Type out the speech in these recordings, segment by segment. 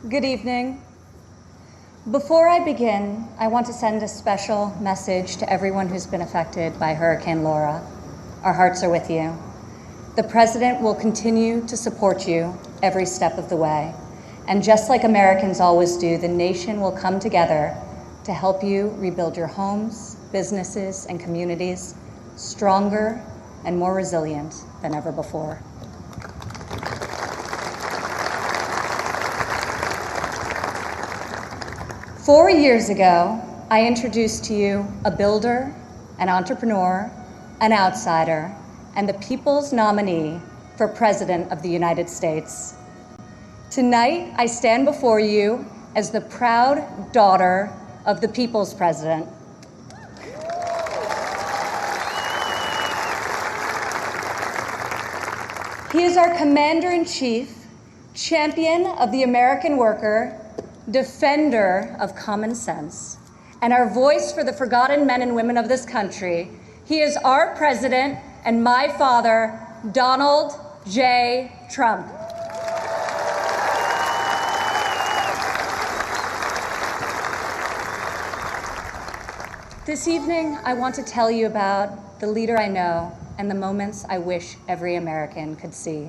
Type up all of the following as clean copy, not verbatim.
Good evening. Before I begin, I want to send a special message to everyone who's been affected by Hurricane Laura. Our hearts are with you. The President will continue to support you every step of the way. And just like Americans always do, the nation will come together to help you rebuild your homes, businesses, and communities stronger and more resilient than ever before. Four years ago, I introduced to you a builder, an entrepreneur, an outsider, and the people's nominee for President of the United States. Tonight, I stand before you as the proud daughter of the people's president. He is our commander-in-chief, champion of the American worker, defender of common sense, and our voice for the forgotten men and women of this country. He is our president and my father, Donald J. Trump. This evening, I want to tell you about the leader I know and the moments I wish every American could see.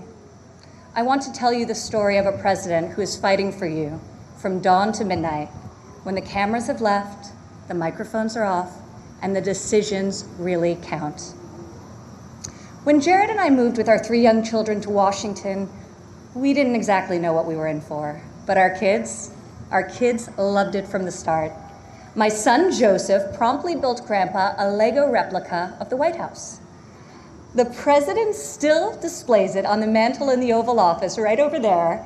I want to tell you the story of a president who is fighting for you from dawn to midnight, when the cameras have left, the microphones are off, and the decisions really count. When Jared and I moved with our 3 young children to Washington, we didn't exactly know what we were in for, but our kids loved it from the start. My son Joseph promptly built Grandpa a Lego replica of the White House. The president still displays it on the mantle in the Oval Office right over there,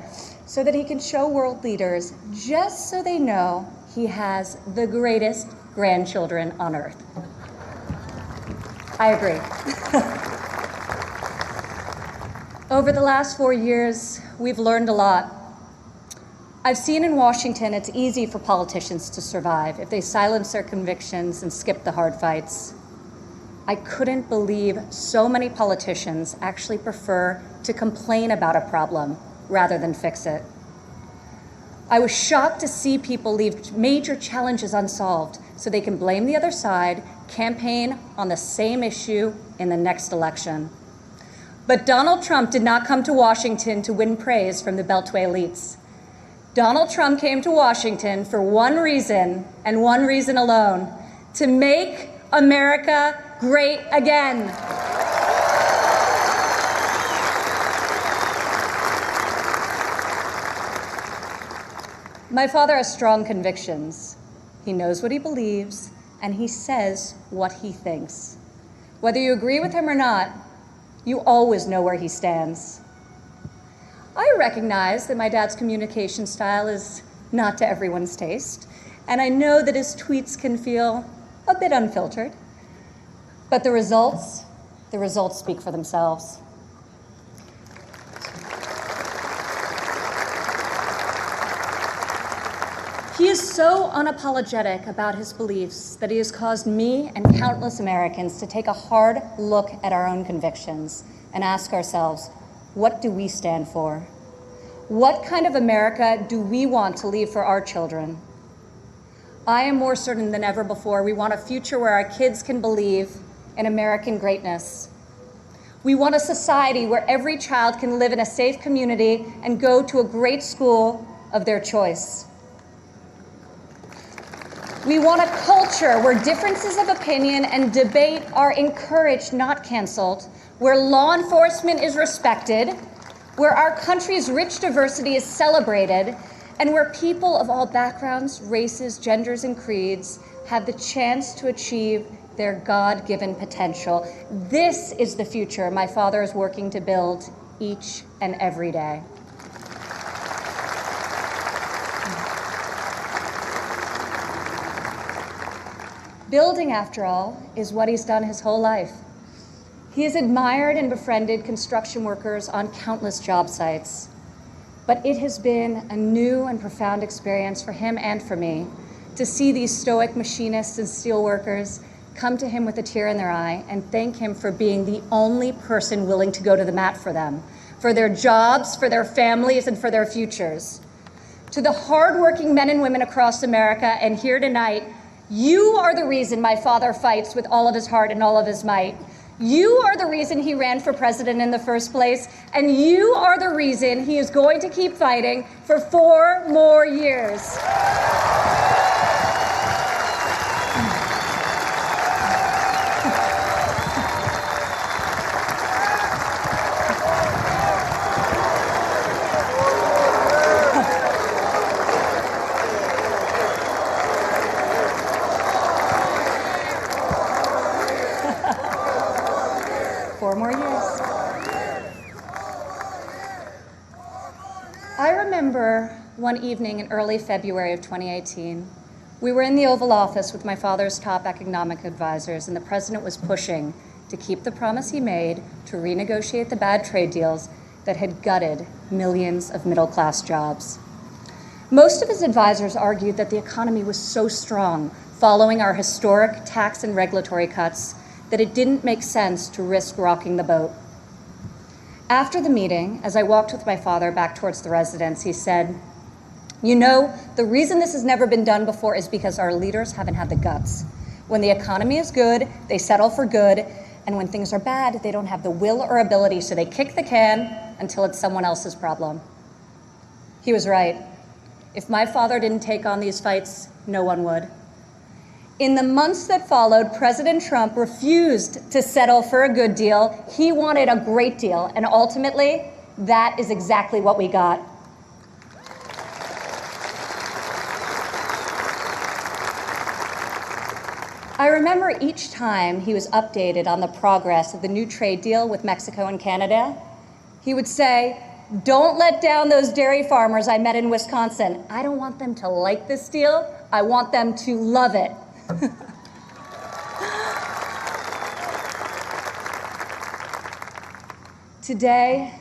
so that he can show world leaders, just so they know he has the greatest grandchildren on earth. I agree. Over the last 4 years, we've learned a lot. I've seen in Washington it's easy for politicians to survive if they silence their convictions and skip the hard fights. I couldn't believe so many politicians actually prefer to complain about a problem rather than fix it. I was shocked to see people leave major challenges unsolved so they can blame the other side, campaign on the same issue in the next election. But Donald Trump did not come to Washington to win praise from the Beltway elites. Donald Trump came to Washington for one reason, and one reason alone: to make America great again. My father has strong convictions. He knows what he believes, and he says what he thinks. Whether you agree with him or not, you always know where he stands. I recognize that my dad's communication style is not to everyone's taste, and I know that his tweets can feel a bit unfiltered. But the results speak for themselves. He is so unapologetic about his beliefs that he has caused me and countless Americans to take a hard look at our own convictions and ask ourselves, what do we stand for? What kind of America do we want to leave for our children? I am more certain than ever before we want a future where our kids can believe in American greatness. We want a society where every child can live in a safe community and go to a great school of their choice. We want a culture where differences of opinion and debate are encouraged, not canceled, where law enforcement is respected, where our country's rich diversity is celebrated, and where people of all backgrounds, races, genders, and creeds have the chance to achieve their God-given potential. This is the future my father is working to build each and every day. Building, after all, is what he's done his whole life. He has admired and befriended construction workers on countless job sites. But it has been a new and profound experience for him and for me to see these stoic machinists and steelworkers come to him with a tear in their eye and thank him for being the only person willing to go to the mat for them, for their jobs, for their families, and for their futures. To the hardworking men and women across America and here tonight, you are the reason my father fights with all of his heart and all of his might. You are the reason he ran for president in the first place, and you are the reason he is going to keep fighting for 4 more years. 4 more years. I remember one evening in early February of 2018, we were in the Oval Office with my father's top economic advisors, and the president was pushing to keep the promise he made to renegotiate the bad trade deals that had gutted millions of middle-class jobs. Most of his advisors argued that the economy was so strong following our historic tax and regulatory cuts that it didn't make sense to risk rocking the boat. After the meeting, as I walked with my father back towards the residence, he said, "You know, the reason this has never been done before is because our leaders haven't had the guts. When the economy is good, they settle for good, and when things are bad, they don't have the will or ability, so they kick the can until it's someone else's problem." He was right. If my father didn't take on these fights, no one would. In the months that followed, President Trump refused to settle for a good deal. He wanted a great deal, and ultimately, that is exactly what we got. I remember each time he was updated on the progress of the new trade deal with Mexico and Canada, he would say, "Don't let down those dairy farmers I met in Wisconsin. I don't want them to like this deal. I want them to love it." Today,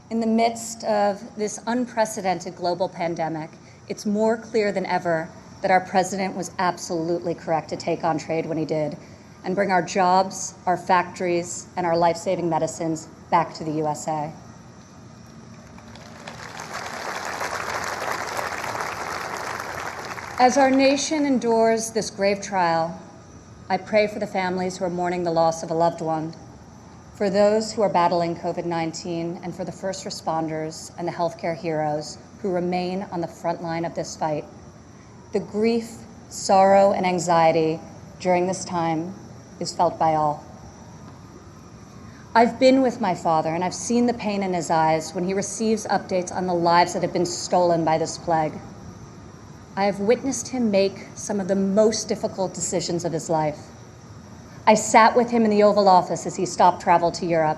in the midst of this unprecedented global pandemic, it's more clear than ever that our president was absolutely correct to take on trade when he did and bring our jobs, our factories, and our life-saving medicines back to the USA. As our nation endures this grave trial, I pray for the families who are mourning the loss of a loved one, for those who are battling COVID-19, and for the first responders and the healthcare heroes who remain on the front line of this fight. The grief, sorrow, and anxiety during this time is felt by all. I've been with my father, and I've seen the pain in his eyes when he receives updates on the lives that have been stolen by this plague. I have witnessed him make some of the most difficult decisions of his life. I sat with him in the Oval Office as he stopped travel to Europe.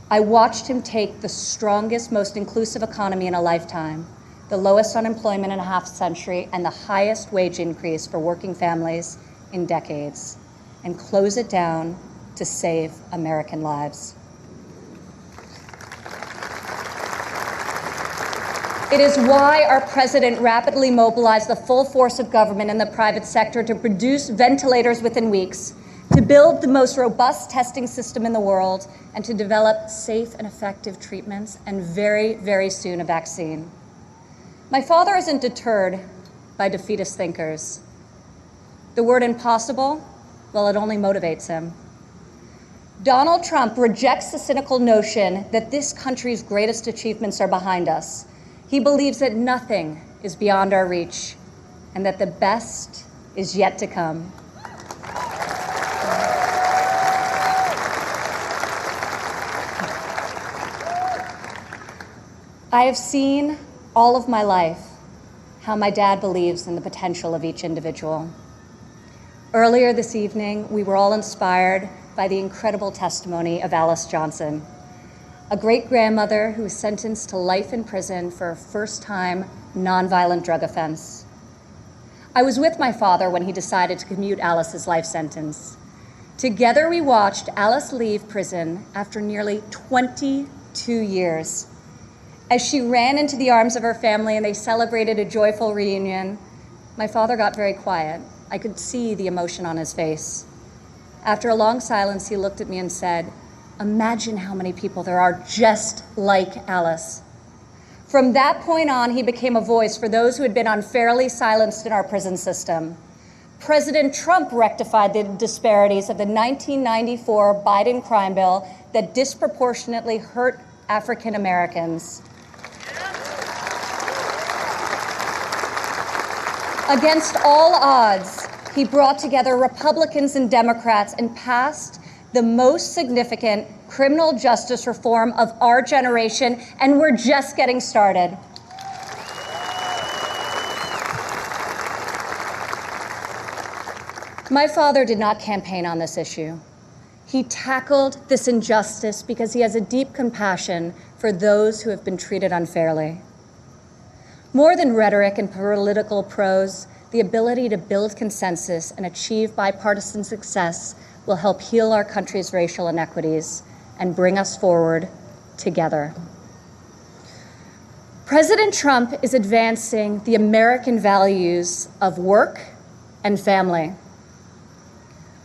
I watched him take the strongest, most inclusive economy in a lifetime, the lowest unemployment in a half century, and the highest wage increase for working families in decades, and close it down to save American lives. It is why our president rapidly mobilized the full force of government and the private sector to produce ventilators within weeks, to build the most robust testing system in the world, and to develop safe and effective treatments, and very, very soon a vaccine. My father isn't deterred by defeatist thinkers. The word impossible, well, it only motivates him. Donald Trump rejects the cynical notion that this country's greatest achievements are behind us. He believes that nothing is beyond our reach and that the best is yet to come. I have seen all of my life how my dad believes in the potential of each individual. Earlier this evening, we were all inspired by the incredible testimony of Alice Johnson, a great-grandmother who was sentenced to life in prison for a first-time nonviolent drug offense. I was with my father when he decided to commute Alice's life sentence. Together we watched Alice leave prison after nearly 22 years. As she ran into the arms of her family and they celebrated a joyful reunion, my father got very quiet. I could see the emotion on his face. After a long silence, he looked at me and said, "Imagine how many people there are just like Alice." From that point on, he became a voice for those who had been unfairly silenced in our prison system. President Trump rectified the disparities of the 1994 Biden crime bill that disproportionately hurt African Americans. Against all odds, he brought together Republicans and Democrats and passed the most significant criminal justice reform of our generation, and we're just getting started. My father did not campaign on this issue. He tackled this injustice because he has a deep compassion for those who have been treated unfairly. More than rhetoric and political prose, the ability to build consensus and achieve bipartisan success will help heal our country's racial inequities and bring us forward together. President Trump is advancing the American values of work and family.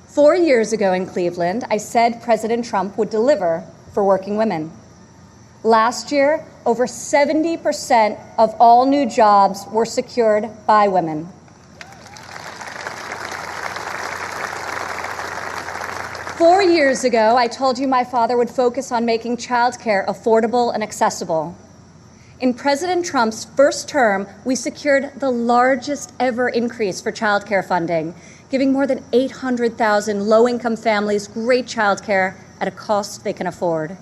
4 years ago in Cleveland, I said President Trump would deliver for working women. Last year, over 70% of all new jobs were secured by women. Four years ago, I told you my father would focus on making childcare affordable and accessible. In President Trump's first term, we secured the largest ever increase for childcare funding, giving more than 800,000 low-income families great childcare at a cost they can afford.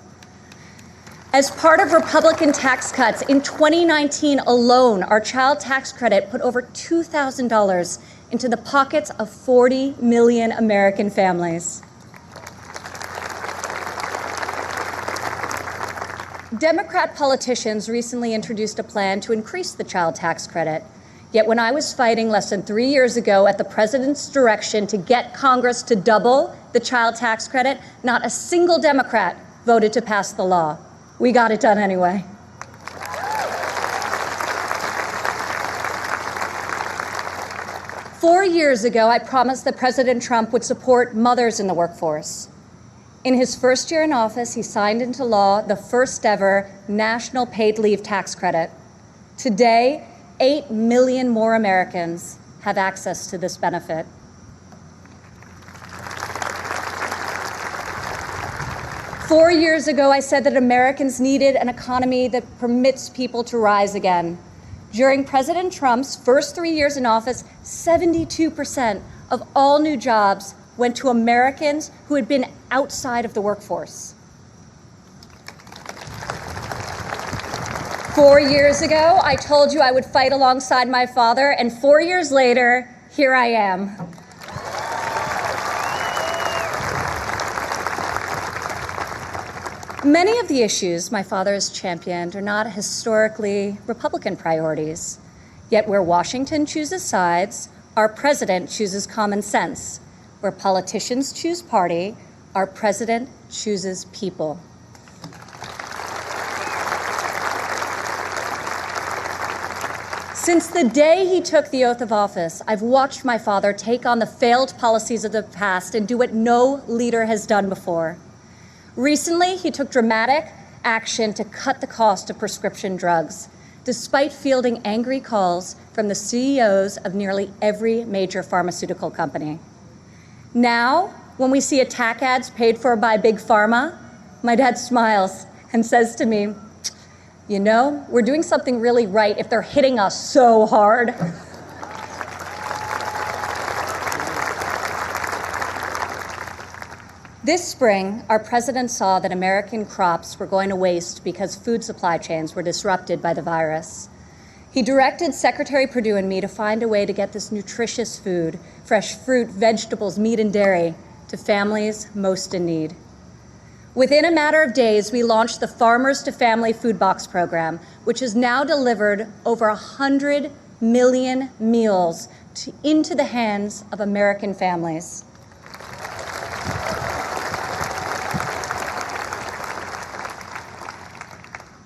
As part of Republican tax cuts, in 2019 alone, our child tax credit put over $2,000 into the pockets of 40 million American families. Democrat politicians recently introduced a plan to increase the child tax credit. Yet when I was fighting less than 3 years ago at the president's direction to get Congress to double the child tax credit, not a single Democrat voted to pass the law. We got it done anyway. Four years ago, I promised that President Trump would support mothers in the workforce. In his first year in office, he signed into law the first ever national paid leave tax credit. Today, 8 million more Americans have access to this benefit. 4 years ago, I said that Americans needed an economy that permits people to rise again. During President Trump's first 3 years in office, 72% of all new jobs went to Americans who had been outside of the workforce. 4 years ago, I told you I would fight alongside my father, and 4 years later, here I am. Many of the issues my father has championed are not historically Republican priorities. Yet where Washington chooses sides, our president chooses common sense. Where politicians choose party, our president chooses people. Since the day he took the oath of office, I've watched my father take on the failed policies of the past and do what no leader has done before. Recently, he took dramatic action to cut the cost of prescription drugs, despite fielding angry calls from the CEOs of nearly every major pharmaceutical company. Now, when we see attack ads paid for by Big Pharma, my dad smiles and says to me, "You know, we're doing something really right if they're hitting us so hard." This spring, our president saw that American crops were going to waste because food supply chains were disrupted by the virus. He directed Secretary Perdue and me to find a way to get this nutritious food, fresh fruit, vegetables, meat, and dairy, to families most in need. Within a matter of days, we launched the Farmers to Family Food Box program, which has now delivered over 100 million meals into the hands of American families.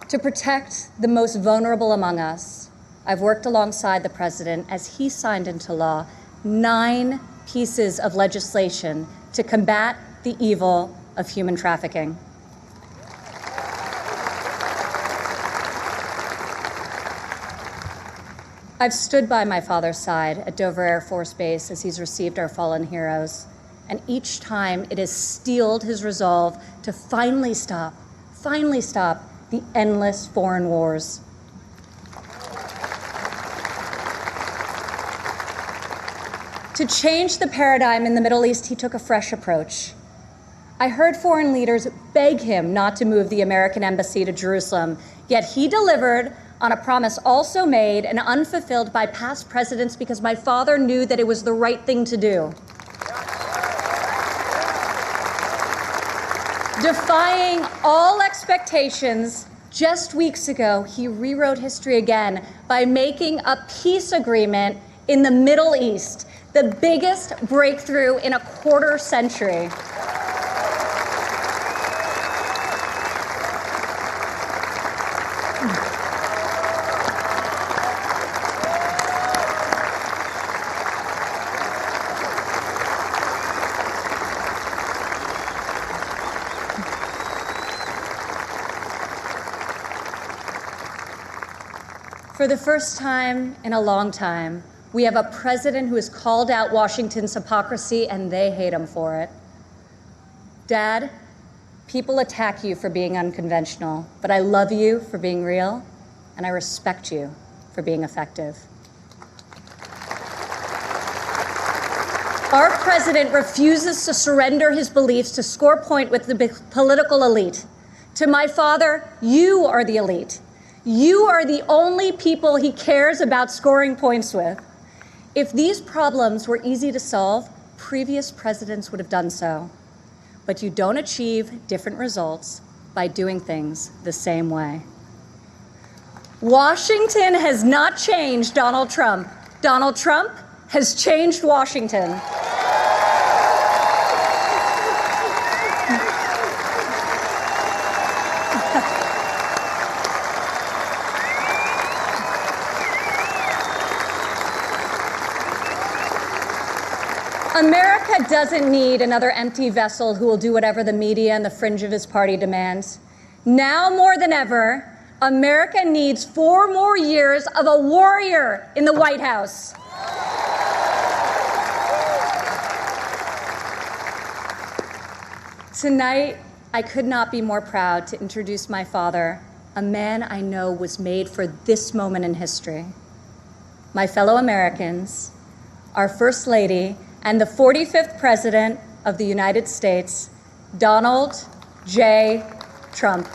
To protect the most vulnerable among us, I've worked alongside the president as he signed into law 9 pieces of legislation to combat the evil of human trafficking. I've stood by my father's side at Dover Air Force Base as he's received our fallen heroes, and each time it has steeled his resolve to finally stop the endless foreign wars. To change the paradigm in the Middle East, he took a fresh approach. I heard foreign leaders beg him not to move the American embassy to Jerusalem, yet he delivered on a promise also made and unfulfilled by past presidents because my father knew that it was the right thing to do. Defying all expectations, just weeks ago, he rewrote history again by making a peace agreement in the Middle East, the biggest breakthrough in a quarter century. For the first time in a long time, we have a president who has called out Washington's hypocrisy, and they hate him for it. Dad, people attack you for being unconventional, but I love you for being real, and I respect you for being effective. Our president refuses to surrender his beliefs to score point with the political elite. To my father, you are the elite. You are the only people he cares about scoring points with. If these problems were easy to solve, previous presidents would have done so. But you don't achieve different results by doing things the same way. Washington has not changed Donald Trump. Donald Trump has changed Washington. America doesn't need another empty vessel who will do whatever the media and the fringe of his party demands. Now more than ever, America needs 4 more years of a warrior in the White House. Tonight, I could not be more proud to introduce my father, a man I know was made for this moment in history. My fellow Americans, our First Lady, and the 45th President of the United States, Donald J. Trump.